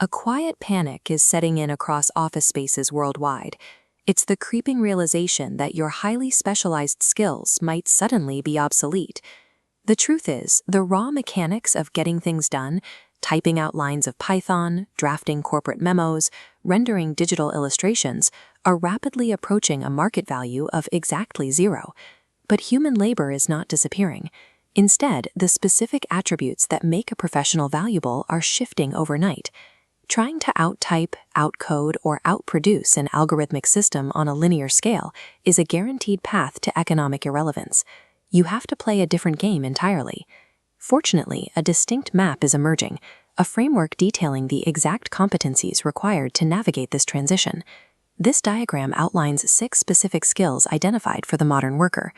A quiet panic is setting in across office spaces worldwide. It's the creeping realization that your highly specialized skills might suddenly be obsolete. The truth is, the raw mechanics of getting things done, typing out lines of Python, drafting corporate memos, rendering digital illustrations, are rapidly approaching a market value of exactly zero. But human labor is not disappearing. Instead, the specific attributes that make a professional valuable are shifting overnight. Trying to out-type, out-code, or out-produce an algorithmic system on a linear scale is a guaranteed path to economic irrelevance. You have to play a different game entirely. Fortunately, a distinct map is emerging, a framework detailing the exact competencies required to navigate this transition. This diagram outlines 6 specific skills identified for the modern worker.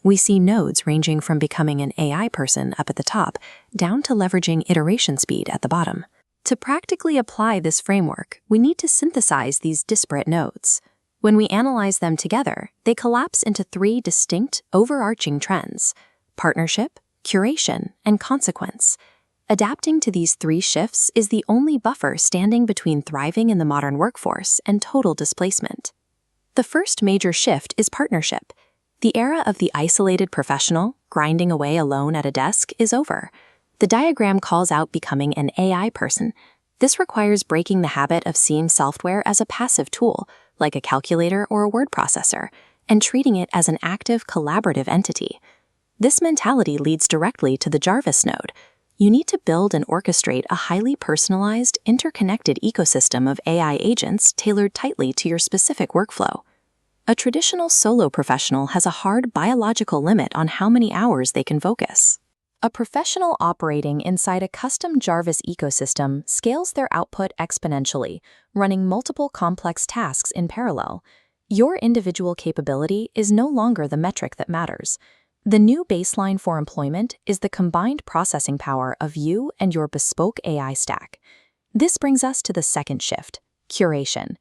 We see nodes ranging from becoming an AI person up at the top, down to leveraging iteration speed at the bottom. To practically apply this framework, we need to synthesize these disparate nodes. When we analyze them together, they collapse into 3 distinct, overarching trends: partnership, curation, and consequence. Adapting to these 3 shifts is the only buffer standing between thriving in the modern workforce and total displacement. The first major shift is partnership. The era of the isolated professional, grinding away alone at a desk, is over. The diagram calls out becoming an AI person. This requires breaking the habit of seeing software as a passive tool, like a calculator or a word processor, and treating it as an active, collaborative entity. This mentality leads directly to the Jarvis node. You need to build and orchestrate a highly personalized, interconnected ecosystem of AI agents tailored tightly to your specific workflow. A traditional solo professional has a hard biological limit on how many hours they can focus. A professional operating inside a custom Jarvis ecosystem scales their output exponentially, running multiple complex tasks in parallel. Your individual capability is no longer the metric that matters. The new baseline for employment is the combined processing power of you and your bespoke AI stack. This brings us to the second shift: curation.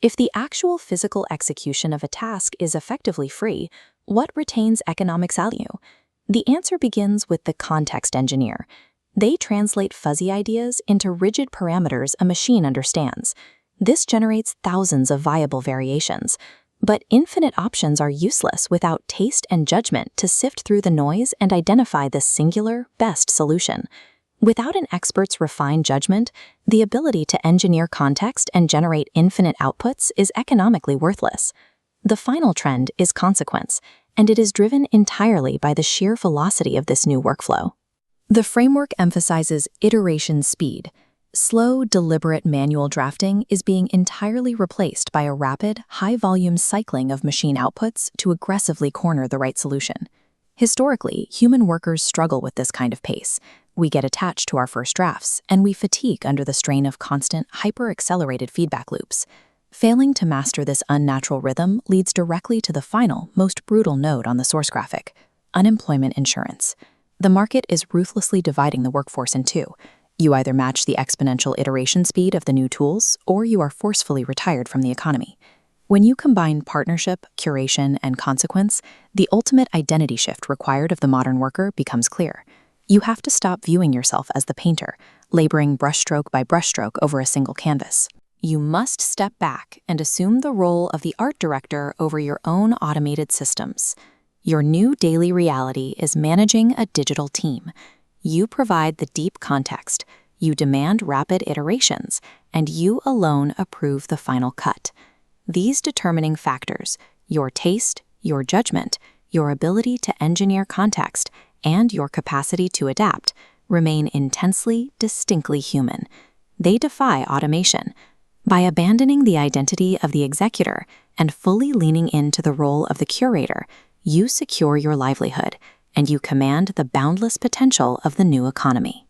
If the actual physical execution of a task is effectively free, what retains economic value? The answer begins with the context engineer. They translate fuzzy ideas into rigid parameters a machine understands. This generates thousands of viable variations. But infinite options are useless without taste and judgment to sift through the noise and identify the singular, best solution. Without an expert's refined judgment, the ability to engineer context and generate infinite outputs is economically worthless. The final trend is consequence, and it is driven entirely by the sheer velocity of this new workflow. The framework emphasizes iteration speed. Slow, deliberate manual drafting is being entirely replaced by a rapid, high-volume cycling of machine outputs to aggressively corner the right solution. Historically, human workers struggle with this kind of pace. We get attached to our first drafts, and we fatigue under the strain of constant, hyper-accelerated feedback loops. Failing to master this unnatural rhythm leads directly to the final, most brutal node on the source graphic: unemployment insurance. The market is ruthlessly dividing the workforce in 2. You either match the exponential iteration speed of the new tools, or you are forcefully retired from the economy. When you combine partnership, curation, and consequence, the ultimate identity shift required of the modern worker becomes clear. You have to stop viewing yourself as the painter, laboring brushstroke by brushstroke over a single canvas. You must step back and assume the role of the art director over your own automated systems. Your new daily reality is managing a digital team. You provide the deep context, you demand rapid iterations, and you alone approve the final cut. These determining factors, your taste, your judgment, your ability to engineer context, and your capacity to adapt, remain intensely, distinctly human. They defy automation. By abandoning the identity of the executor and fully leaning into the role of the curator, you secure your livelihood, and you command the boundless potential of the new economy.